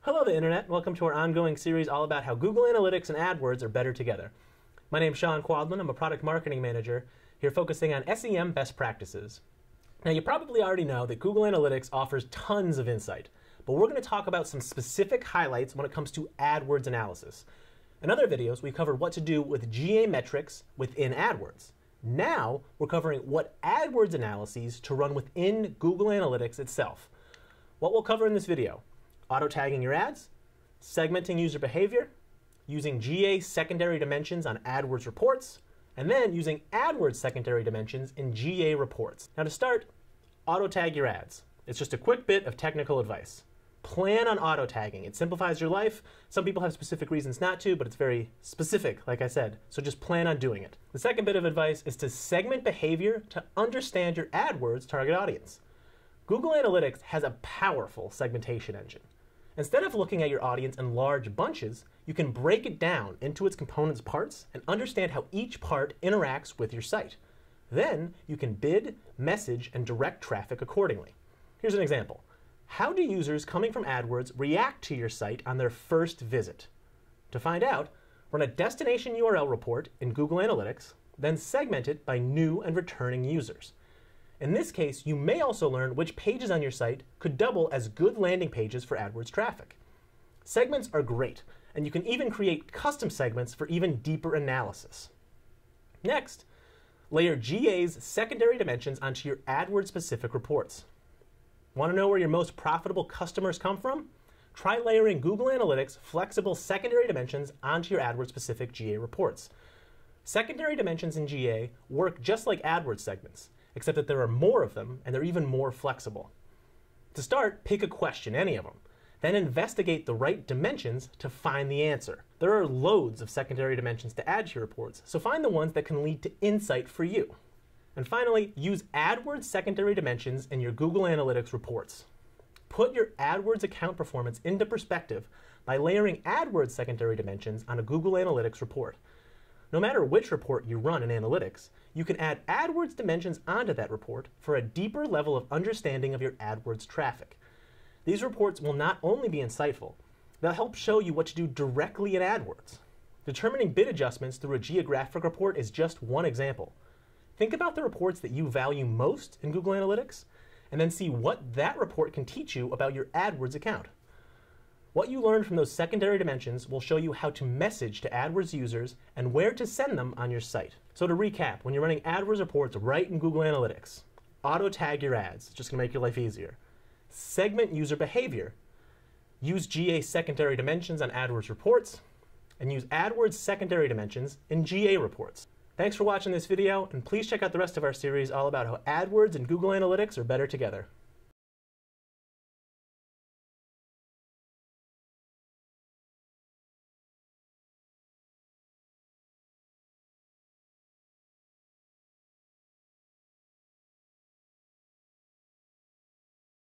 Hello the Internet, welcome to our ongoing series all about how Google Analytics and AdWords are better together. My name's Sean Quadlin, I'm a product marketing manager here focusing on SEM best practices. Now you probably already know that Google Analytics offers tons of insight, but we're going to talk about some specific highlights when it comes to AdWords analysis. In other videos we covered what to do with GA metrics within AdWords. Now we're covering what AdWords analyses to run within Google Analytics itself. What we'll cover in this video: auto-tagging your ads, segmenting user behavior, using GA secondary dimensions on AdWords reports, and then using AdWords secondary dimensions in GA reports. Now to start, auto-tag your ads. It's just a quick bit of technical advice. Plan on auto-tagging. It simplifies your life. Some people have specific reasons not to, but it's very specific, like I said, so just plan on doing it. The second bit of advice is to segment behavior to understand your AdWords target audience. Google Analytics has a powerful segmentation engine. Instead of looking at your audience in large bunches, you can break it down into its components parts and understand how each part interacts with your site. Then you can bid, message, and direct traffic accordingly. Here's an example. How do users coming from AdWords react to your site on their first visit? To find out, run a destination URL report in Google Analytics, then segment it by new and returning users. In this case, you may also learn which pages on your site could double as good landing pages for AdWords traffic. Segments are great, and you can even create custom segments for even deeper analysis. Next, layer GA's secondary dimensions onto your AdWords-specific reports. Want to know where your most profitable customers come from? Try layering Google Analytics' flexible secondary dimensions onto your AdWords-specific GA reports. Secondary dimensions in GA work just like AdWords segments, except that there are more of them and they're even more flexible. To start, pick a question, any of them. Then investigate the right dimensions to find the answer. There are loads of secondary dimensions to add to your reports, so find the ones that can lead to insight for you. And finally, use AdWords secondary dimensions in your Google Analytics reports. Put your AdWords account performance into perspective by layering AdWords secondary dimensions on a Google Analytics report. No matter which report you run in Analytics, you can add AdWords dimensions onto that report for a deeper level of understanding of your AdWords traffic. These reports will not only be insightful, they'll help show you what to do directly in AdWords. Determining bid adjustments through a geographic report is just one example. Think about the reports that you value most in Google Analytics, and then see what that report can teach you about your AdWords account. What you learn from those secondary dimensions will show you how to message to AdWords users and where to send them on your site. So to recap, when you're running AdWords reports right in Google Analytics, auto-tag your ads, it's just going to make your life easier. Segment user behavior, use GA secondary dimensions on AdWords reports, and use AdWords secondary dimensions in GA reports. Thanks for watching this video, and please check out the rest of our series all about how AdWords and Google Analytics are better together.